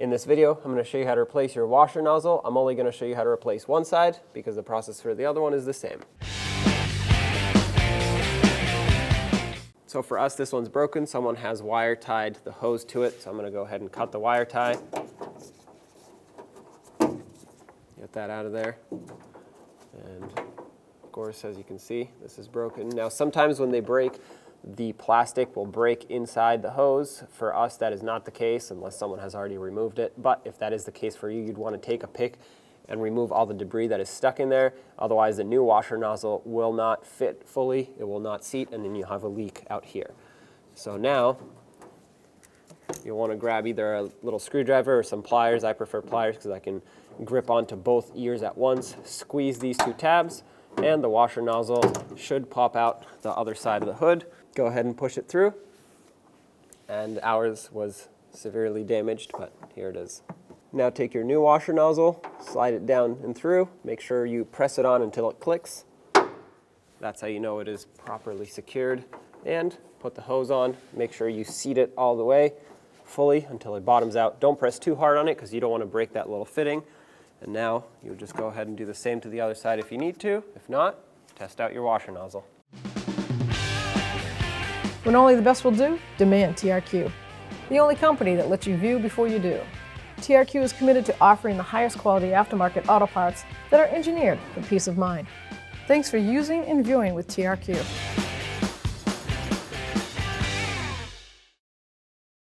In this video, I'm going to show you how to replace your washer nozzle. I'm only going to show you how to replace one side because the process for the other one is the same. So for us, this one's broken. Someone has wire tied the hose to it, so I'm going to go ahead and cut the wire tie. Get that out of there. And of course, as you can see, this is broken. Now, sometimes when they break, the plastic will break inside the hose. For us, that is not the case unless someone has already removed it. But if that is the case for you, you'd want to take a pick and remove all the debris that is stuck in there. Otherwise, the new washer nozzle will not fit fully. It will not seat, and then you'll have a leak out here. So now, you'll want to grab either a little screwdriver or some pliers. I prefer pliers because I can grip onto both ears at once. Squeeze these two tabs, and the washer nozzle should pop out the other side of the hood. Go ahead and push it through. And ours was severely damaged, but here it is. Now take your new washer nozzle, slide it down and through. Make sure you press it on until it clicks. That's how you know it is properly secured. And put the hose on. Make sure you seat it all the way fully until it bottoms out. Don't press too hard on it because you don't want to break that little fitting. And now you would just go ahead and do the same to the other side if you need to. If not, test out your washer nozzle. When only the best will do, demand TRQ. The only company that lets you view before you do. TRQ is committed to offering the highest quality aftermarket auto parts that are engineered for peace of mind. Thanks for using and viewing with TRQ.